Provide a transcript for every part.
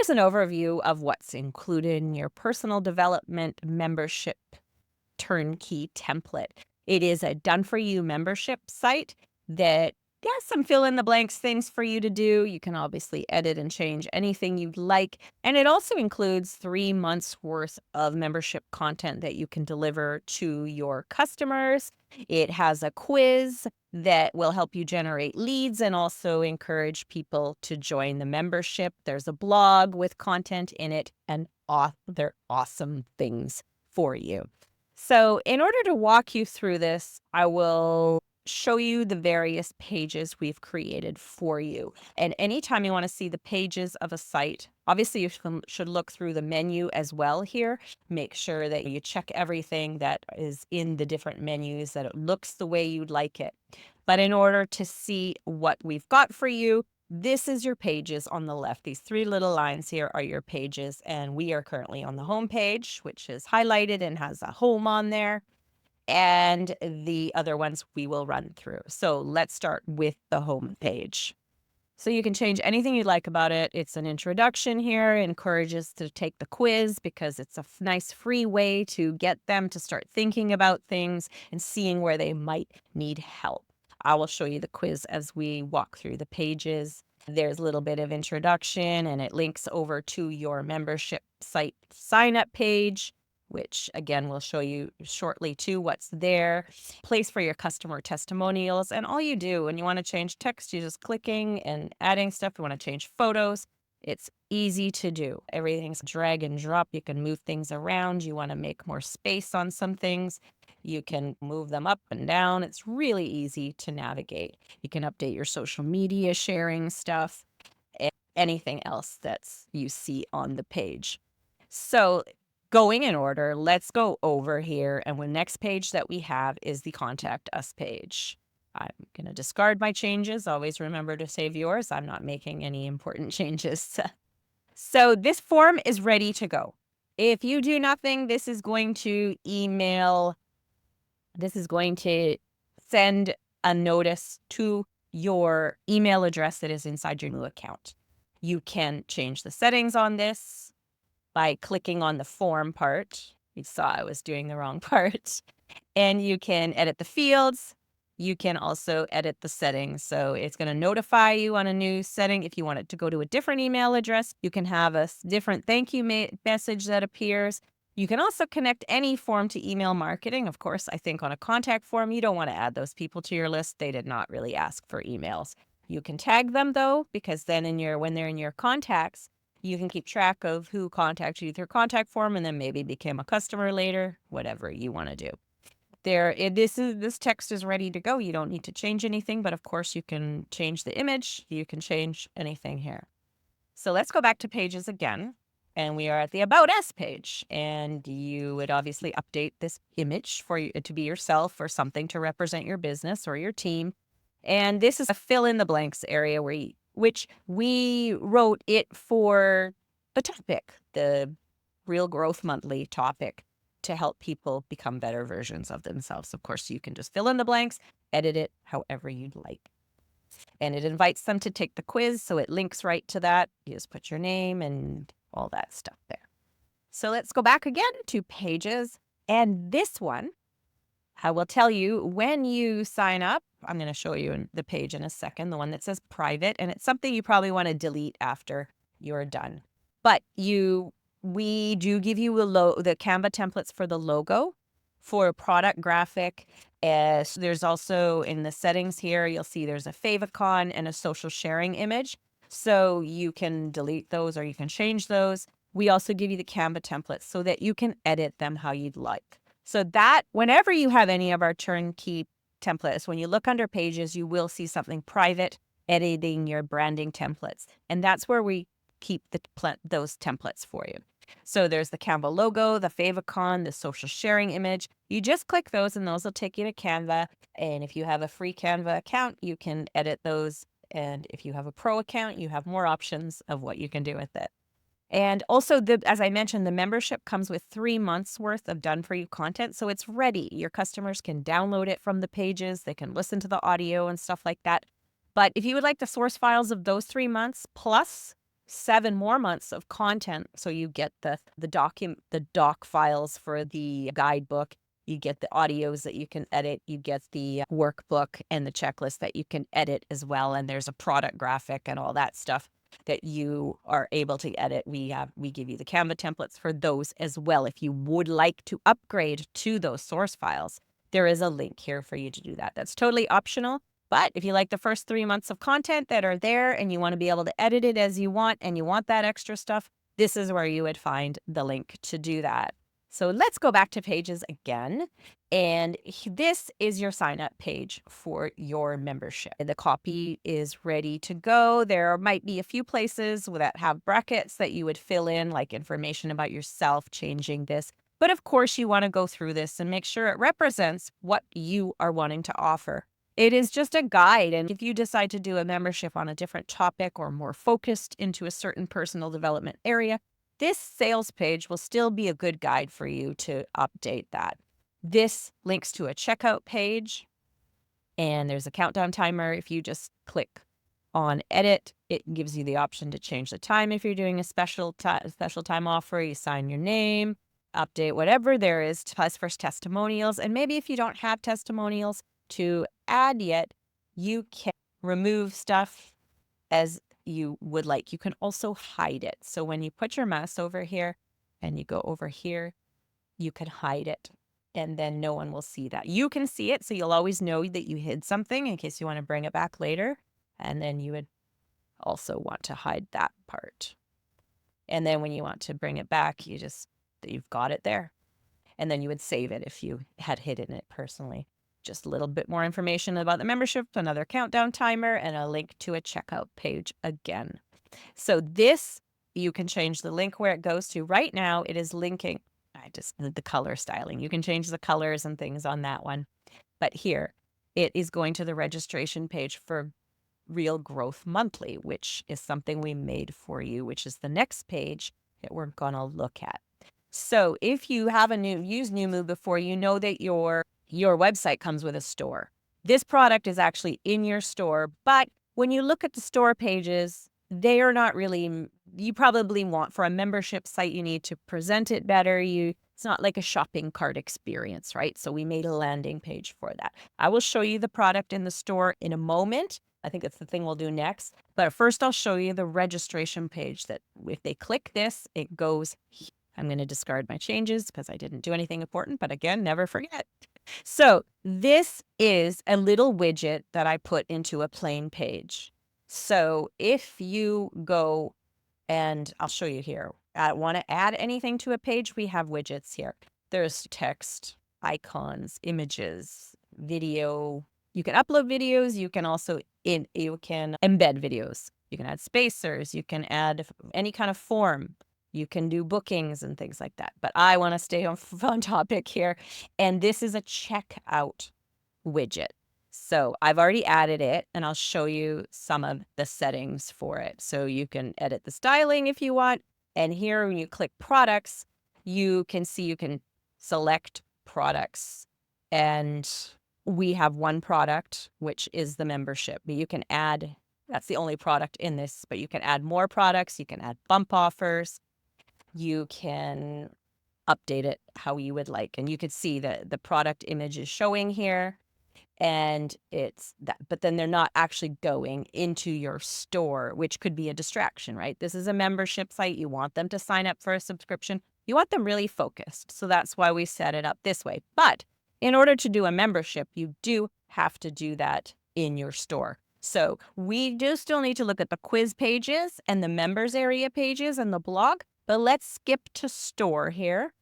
here's an overview of what's included in your personal development membership turnkey template. It is a done-for-you membership site that has some fill-in-the-blanks things for you to do. You can obviously edit and change anything you'd like, and it also includes 3 months' worth of membership content that you can deliver to your customers. It has a quiz that will help you generate leads and also encourage people to join the membership. There's a blog with content in it and other awesome things for you. So in order to walk you through this, I will show you the various pages we've created for you. And anytime you want to see the pages of a site, obviously you should look through the menu as well here. Make sure that you check everything that is in the different menus, that it looks the way you'd like it. But in order to see what we've got for you, this is your pages on the left. These 3 little lines here are your pages, and we are currently on the home page, which is highlighted and has a home on there. And the other ones we will run through. So let's start with the home page. So you can change anything you'd like about it. It's an introduction here, encourages to take the quiz because it's a nice free way to get them to start thinking about things and seeing where they might need help. I will show you the quiz as we walk through the pages. There's a little bit of introduction and it links over to your membership site sign up page, which again, we'll show you shortly too what's there. Place for your customer testimonials. And all you do when you want to change text, you're just clicking and adding stuff. You want to change photos. It's easy to do. Everything's drag and drop. You can move things around. You want to make more space on some things. You can move them up and down. It's really easy to navigate. You can update your social media sharing stuff and anything else that's you see on the page. So going in order, let's go over here. And the next page that we have is the Contact Us page. I'm going to discard my changes. Always remember to save yours. I'm not making any important changes. So this form is ready to go. If you do nothing, this is going to send a notice to your email address that is inside your new account. You can change the settings on this by clicking on the form part. You saw I was doing the wrong part. And you can edit the fields. You can also edit the settings. So it's going to notify you on a new setting. If you want it to go to a different email address, you can have a different thank you message that appears. You can also connect any form to email marketing. Of course, I think on a contact form, you don't want to add those people to your list. They did not really ask for emails. You can tag them though, because then when they're in your contacts, you can keep track of who contacted you with your contact form and then maybe became a customer later, whatever you want to do. This text is ready to go. You don't need to change anything, but of course you can change the image. You can change anything here. So let's go back to pages again. And we are at the About Us page. And you would obviously update this image for you to be yourself or something to represent your business or your team. And this is a fill in the blanks area which we wrote it for the topic, the Real Growth Monthly topic, to help people become better versions of themselves. Of course, you can just fill in the blanks, edit it however you'd like. And it invites them to take the quiz, so it links right to that. You just put your name and all that stuff there. So let's go back again to pages. And this one, I will tell you when you sign up. I'm going to show you the page in a second, the one that says private, and it's something you probably want to delete after you're done. But we do give you the Canva templates for the logo, for product graphic. So there's also in the settings here, you'll see there's a favicon and a social sharing image. So you can delete those or you can change those. We also give you the Canva templates so that you can edit them how you'd like. So that whenever you have any of our turnkey templates, when you look under pages, you will see something private, editing your branding templates. And that's where we keep those templates for you. So there's the Canva logo, the favicon, the social sharing image. You just click those and those will take you to Canva. And if you have a free Canva account, you can edit those. And if you have a pro account, you have more options of what you can do with it. And also, as I mentioned, the membership comes with 3 months worth of done-for-you content. So it's ready. Your customers can download it from the pages. They can listen to the audio and stuff like that. But if you would like the source files of those 3 months plus 7 more months of content. So you get the doc files for the guidebook, you get the audios that you can edit, you get the workbook and the checklist that you can edit as well. And there's a product graphic and all that stuff that you are able to edit. We give you the Canva templates for those as well. If you would like to upgrade to those source files, there is a link here for you to do that. That's totally optional. But if you like the first 3 months of content that are there and you want to be able to edit it as you want and you want that extra stuff, this is where you would find the link to do that. So let's go back to pages again. And this is your sign up page for your membership. The copy is ready to go. There might be a few places that have brackets that you would fill in, like information about yourself, changing this. But of course, you want to go through this and make sure it represents what you are wanting to offer. It is just a guide, and if you decide to do a membership on a different topic or more focused into a certain personal development area, this sales page will still be a good guide for you to update that. This links to a checkout page, and there's a countdown timer. If you just click on edit, it gives you the option to change the time if you're doing a special time offer. You sign your name, update whatever there is, plus first testimonials, and maybe if you don't have testimonials to add yet, you can remove stuff as you would like. You can also hide it. So when you put your mouse over here and you go over here, you can hide it and then no one will see that. You can see it, so you'll always know that you hid something in case you want to bring it back later. And then you would also want to hide that part. And then when you want to bring it back, you've got it there. And then you would save it if you had hidden it personally. Just a little bit more information about the membership, another countdown timer, and a link to a checkout page again. So this, you can change the link where it goes to. Right now, it is linking. The color styling. You can change the colors and things on that one. But here, it is going to the registration page for Real Growth Monthly, which is something we made for you, which is the next page that we're going to look at. So if you haven't used Noomu before, you know that your website comes with a store. This product is actually in your store, but when you look at the store pages, they are not really, you probably want, for a membership site, you need to present it better. It's not like a shopping cart experience, right? So we made a landing page for that. I will show you the product in the store in a moment. I think that's the thing we'll do next. But first, I'll show you the registration page that if they click this, it goes here. I'm going to discard my changes because I didn't do anything important, but again, never forget. So this is a little widget that I put into a plain page. So if you go, and I'll show you here, I want to add anything to a page, we have widgets here. There's text, icons, images, video. You can upload videos. You can also you can embed videos. You can add spacers. You can add any kind of form. You can do bookings and things like that. But I want to stay on topic here. And this is a checkout widget. So I've already added it, and I'll show you some of the settings for it. So you can edit the styling if you want. And here, when you click products, you can see you can select products. And we have one product, which is the membership. But you can add, that's the only product in this, but you can add more products. You can add bump offers. You can update it how you would like. And you could see that the product image is showing here. And it's that, but then they're not actually going into your store, which could be a distraction, right? This is a membership site. You want them to sign up for a subscription. You want them really focused. So that's why we set it up this way. But in order to do a membership, you do have to do that in your store. So we do still need to look at the quiz pages and the members area pages and the blog, but let's skip to store here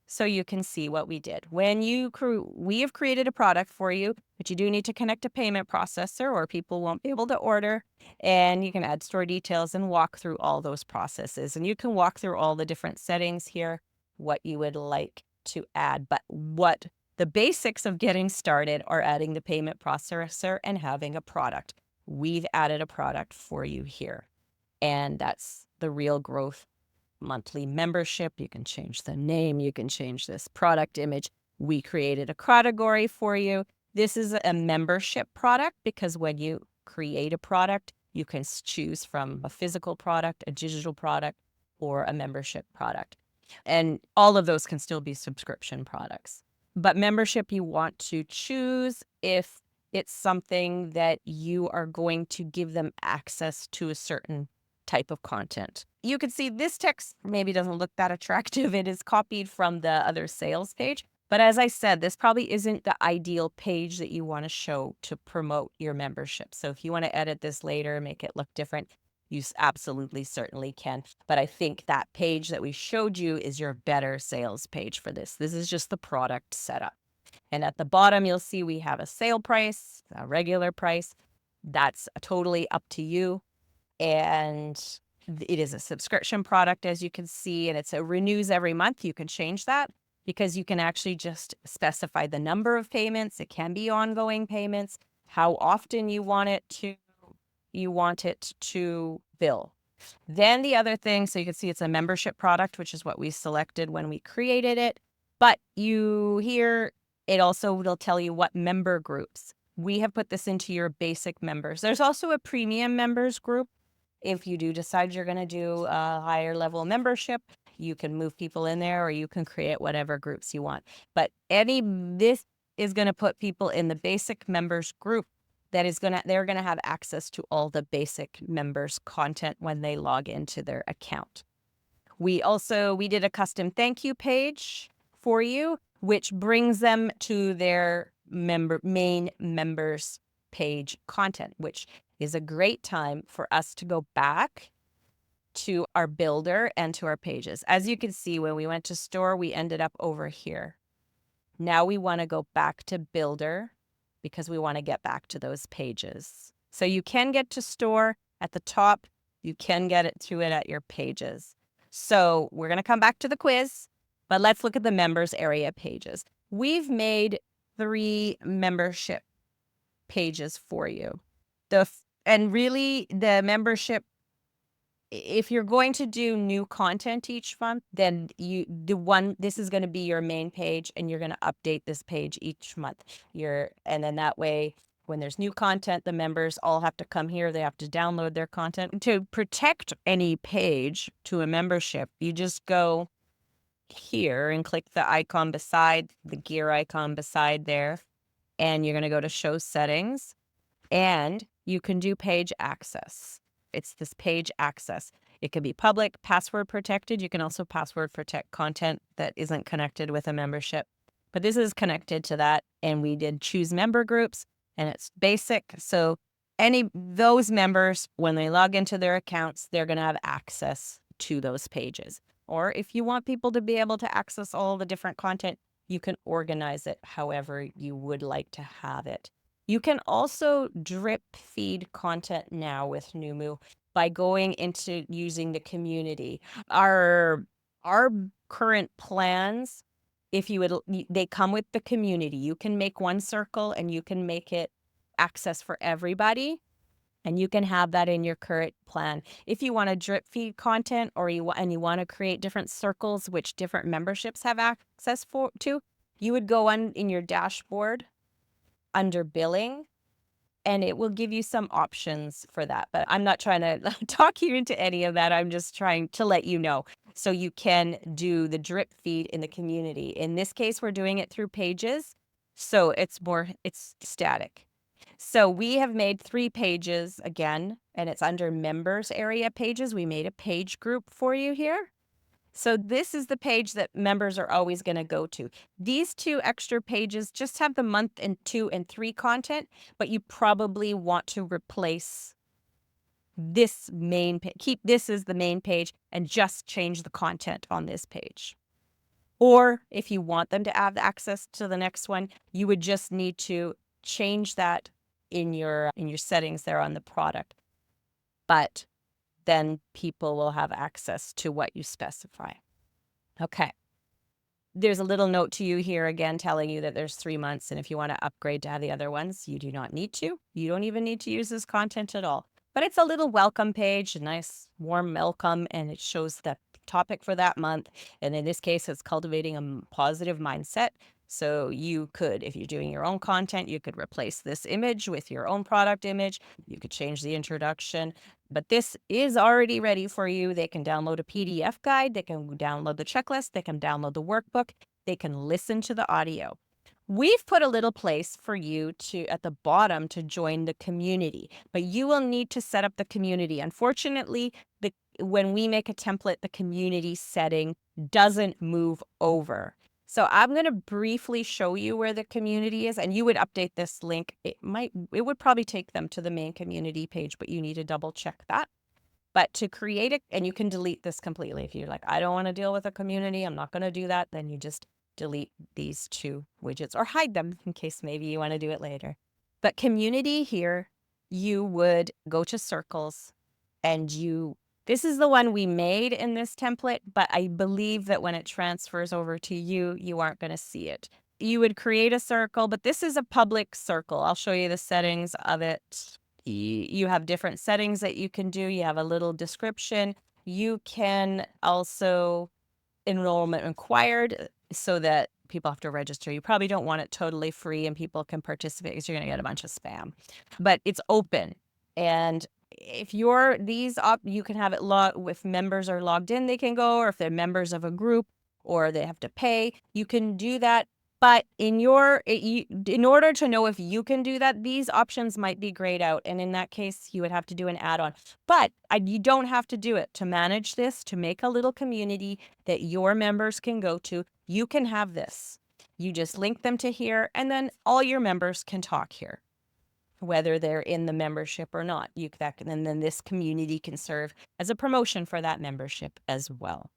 so you can see what we did. We have created a product for you, but you do need to connect a payment processor or people won't be able to order. And you can add store details and walk through all those processes. And you can walk through all the different settings here, what you would like to add. But what the basics of getting started are adding the payment processor and having a product. We've added a product for you here. And that's the Real Growth Monthly membership. You can change the name. You can change this product image. We created a category for you. This is a membership product because when you create a product, You can choose from a physical product, a digital product, or a membership product. And all of those can still be subscription products. But membership you want to choose if it's something that you are going to give them access to a certain type of content. You can see this text maybe doesn't look that attractive. It is copied from the other sales page. But as I said, this probably isn't the ideal page that you want to show to promote your membership. So if you want to edit this later, make it look different, you absolutely certainly can. But I think that page that we showed you is your better sales page for this. This is just the product setup. And at the bottom, you'll see we have a sale price, a regular price. That's totally up to you. And it is a subscription product, as you can see, and it renews every month. You can change that because you can actually just specify the number of payments. It can be ongoing payments, how often you want it to bill. Then the other thing, so you can see it's a membership product, which is what we selected when we created it. But it also will tell you what member groups. We have put this into your basic members. There's also a premium members group. If you do decide you're going to do a higher level membership, you can move people in there or you can create whatever groups you want. But this is going to put people in the basic members group they're going to have access to all the basic members content when they log into their account. We did a custom thank you page for you, which brings them to their main members page content, which is a great time for us to go back to our builder and to our pages. As you can see, when we went to store, we ended up over here. Now we want to go back to builder because we want to get back to those pages. So you can get to store at the top. You can get it at your pages. So we're going to come back to the quiz, but let's look at the members area pages. We've made 3 membership pages for you. And really the membership, if you're going to do new content each month, then this is going to be your main page and you're going to update this page each month. And then that way, when there's new content, the members all have to come here. They have to download their content. To protect any page to a membership, you just go here and click the icon beside the gear icon beside there. And you're going to go to show settings and you can do page access. It's this page access. It can be public, password protected. You can also password protect content that isn't connected with a membership. But this is connected to that. And we did choose member groups and it's basic. So those members, when they log into their accounts, they're going to have access to those pages. Or if you want people to be able to access all the different content, you can organize it however you would like to have it. You can also drip feed content now with Noomu by going into using the community. Our current plans, they come with the community. You can make one circle and you can make it access for everybody. And you can have that in your current plan. If you want to drip feed content or you want to create different circles which different memberships have access to, you would go in your dashboard under billing, and it will give you some options for that. But I'm not trying to talk you into any of that. I'm just trying to let you know. So you can do the drip feed in the community. In this case, we're doing it through pages. So it's static. So we have made 3 pages again, and it's under members area pages. We made a page group for you here. So this is the page that members are always going to go to. These 2 extra pages just have the month and 2 and 3 content, but you probably want to replace this keep this as the main page and just change the content on this page. Or if you want them to have access to the next one, you would just need to change that in your settings there on the product. But then people will have access to what you specify. Okay. There's a little note to you here again telling you that there's 3 months, and if you want to upgrade to have the other ones, you do not need to. You don't even need to use this content at all. But it's a little welcome page, a nice warm welcome, and it shows the topic for that month. And in this case, it's cultivating a positive mindset. So you could, if you're doing your own content, you could replace this image with your own product image. You could change the introduction, but this is already ready for you. They can download a PDF guide. They can download the checklist. They can download the workbook. They can listen to the audio. We've put a little place for you to at the bottom to join the community, but you will need to set up the community. Unfortunately, when we make a template, the community setting doesn't move over. So I'm going to briefly show you where the community is, and you would update this link. It would probably take them to the main community page, but you need to double check that. But to create it, and you can delete this completely. If you're like, I don't want to deal with a community, I'm not going to do that, then you just delete these two widgets or hide them in case maybe you want to do it later. But community here, you would go to circles and this is the one we made in this template, but I believe that when it transfers over to you, you aren't going to see it. You would create a circle, but this is a public circle. I'll show you the settings of it. You have different settings that you can do. You have a little description. You can also enrollment required so that people have to register. You probably don't want it totally free and people can participate because you're going to get a bunch of spam. But it's open. And if you're you can have it if members are logged in, they can go, or if they're members of a group or they have to pay, you can do that. But in order to know if you can do that, these options might be grayed out. And in that case, you would have to do an add-on. But you don't have to do it to manage this, to make a little community that your members can go to. You can have this. You just link them to here, and then all your members can talk here, whether they're in the membership or not. And then this community can serve as a promotion for that membership as well.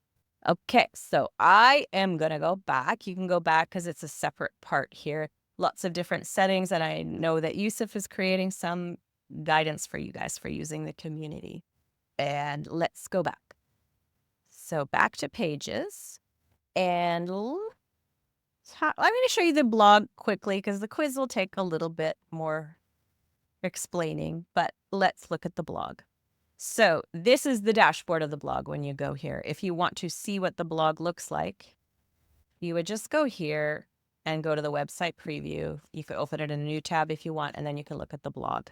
Okay, so I am going to go back. You can go back because it's a separate part here. Lots of different settings, and I know that Yusuf is creating some guidance for you guys for using the community. And let's go back. So back to pages, and I'm going to show you the blog quickly because the quiz will take a little bit more explaining, but let's look at the blog. So this is the dashboard of the blog when you go here. If you want to see what the blog looks like, you would just go here and go to the website preview. You could open it in a new tab if you want, and then you can look at the blog.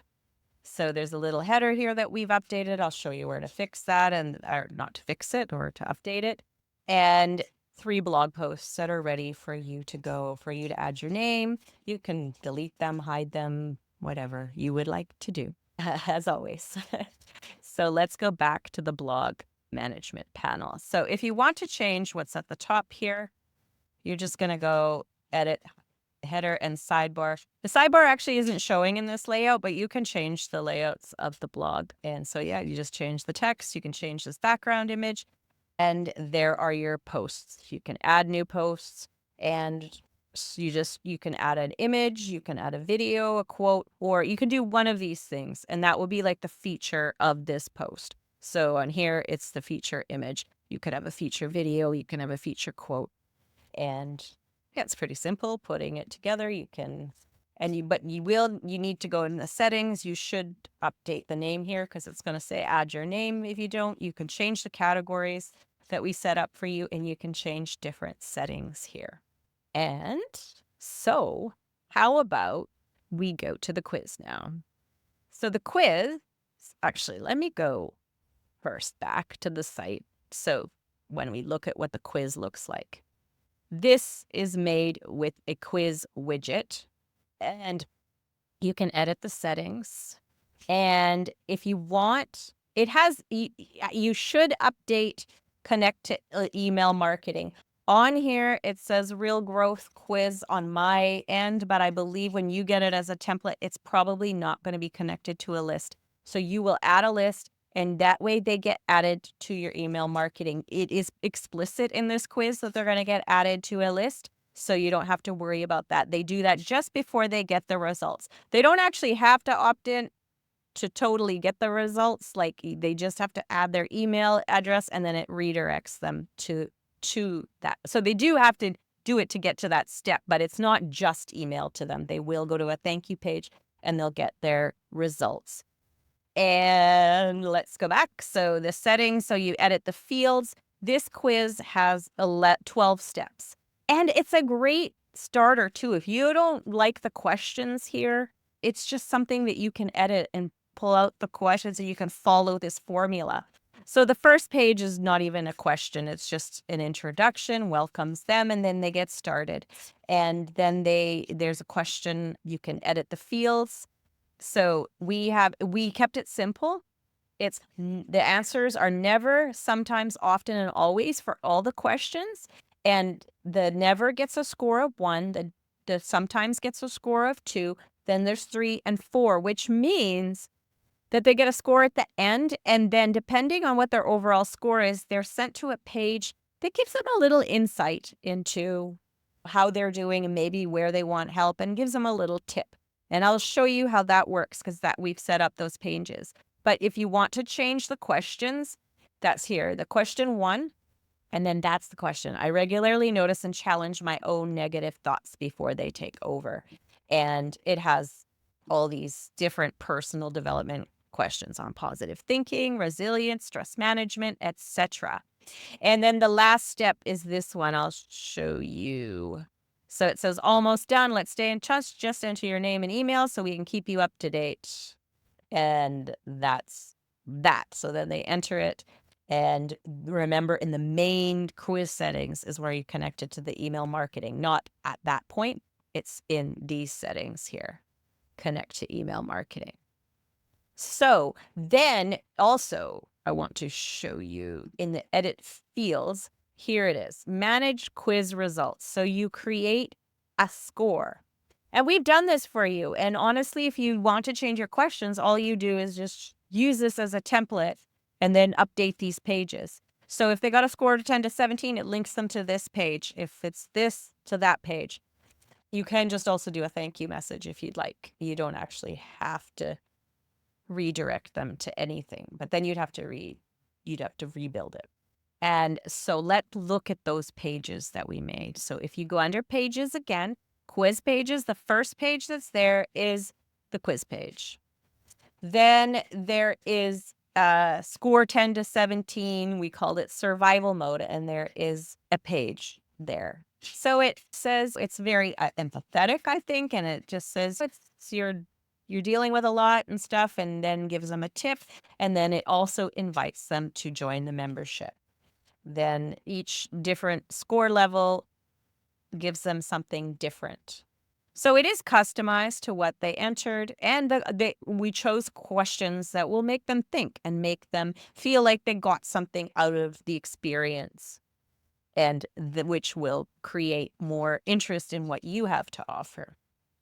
So there's a little header here that we've updated. I'll show you where to fix that or not to fix it or to update it. And 3 blog posts that are ready for you to add your name. You can delete them, hide them, whatever you would like to do, as always. So let's go back to the blog management panel. So if you want to change what's at the top here, you're just going to go edit header and sidebar. The sidebar actually isn't showing in this layout, but you can change the layouts of the blog. And so, yeah, you just change the text. You can change this background image. And there are your posts. You can add new posts, and you can add an image, you can add a video, a quote, or you can do one of these things, and that will be like the feature of this post. So on here, it's the feature image. You could have a feature video, you can have a feature quote, and yeah, it's pretty simple putting it together. You need to go in the settings. You should update the name here because it's going to say add your name. If you don't, you can change the categories that we set up for you, and you can change different settings here. And so how about we go to the quiz now? So the quiz, actually, let me go first back to the site. So when we look at what the quiz looks like, this is made with a quiz widget, and you can edit the settings. And if you want, you should update connect to email marketing. On here, it says real growth quiz on my end, but I believe when you get it as a template, it's probably not going to be connected to a list. So you will add a list, and that way they get added to your email marketing. It is explicit in this quiz that they're going to get added to a list, so you don't have to worry about that. They do that just before they get the results. They don't actually have to opt in to totally get the results. Like, they just have to add their email address, and then it redirects them to that. So they do have to do it to get to that step, but it's not just emailed to them. They will go to a thank you page and they'll get their results. And let's go back. So the settings, so you edit the fields. This quiz has 12 steps, and it's a great starter too. If you don't like the questions here, it's just something that you can edit and pull out the questions and you can follow this formula. So the first page is not even a question. It's just an introduction, welcomes them, and then they get started. And then there's a question. You can edit the fields. So we kept it simple. The answers are never, sometimes, often, and always for all the questions. And the never gets a score of 1. The sometimes gets a score of 2. Then there's 3 and 4, which means that they get a score at the end. And then depending on what their overall score is, they're sent to a page that gives them a little insight into how they're doing and maybe where they want help, and gives them a little tip. And I'll show you how that works, because that we've set up those pages. But if you want to change the questions, that's here. The question 1, and then that's the question. I regularly notice and challenge my own negative thoughts before they take over. And it has all these different personal development questions on positive thinking, resilience, stress management, etc. And then the last step is this one. I'll show you. So it says, almost done. Let's stay in touch. Just enter your name and email so we can keep you up to date. And that's that. So then they enter it. And remember, in the main quiz settings is where you connect it to the email marketing. Not at that point. It's in these settings here. Connect to email marketing. So then also, I want to show you in the edit fields, here it is, manage quiz results. So you create a score. And we've done this for you. And honestly, if you want to change your questions, all you do is just use this as a template and then update these pages. So if they got a score of 10 to 17, it links them to this page. If it's this, to that page. You can just also do a thank you message if you'd like. You don't actually have to redirect them to anything, but then you'd have to rebuild it. And so let's look at those pages that we made. So if you go under pages again, quiz pages, the first page that's there is the quiz page. Then there is score 10 to 17. We called it survival mode, and there is a page there. So it says it's very empathetic, I think, and it just says you're dealing with a lot and stuff, and then gives them a tip, and then it also invites them to join the membership. Then each different score level gives them something different. So it is customized to what they entered, and we chose questions that will make them think and make them feel like they got something out of the experience, and which will create more interest in what you have to offer.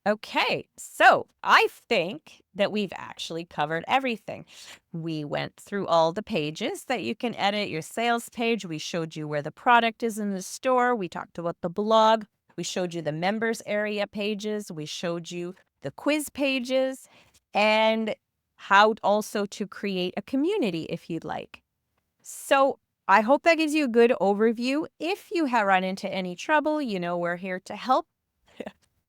Okay, so I think that we've actually covered everything. We went through all the pages that you can edit, your sales page. We showed you where the product is in the store. We talked about the blog. We showed you the members area pages. We showed you the quiz pages, and how also to create a community if you'd like. So I hope that gives you a good overview. If you have run into any trouble, we're here to help.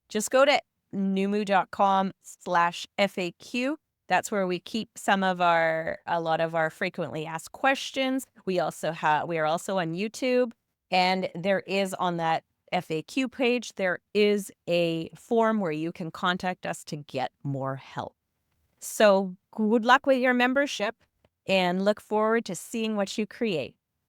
Just go to noomu.com/FAQ. That's where we keep a lot of our frequently asked questions. We are also on YouTube, and there is on that FAQ page, there is a form where you can contact us to get more help. So good luck with your membership, and look forward to seeing what you create.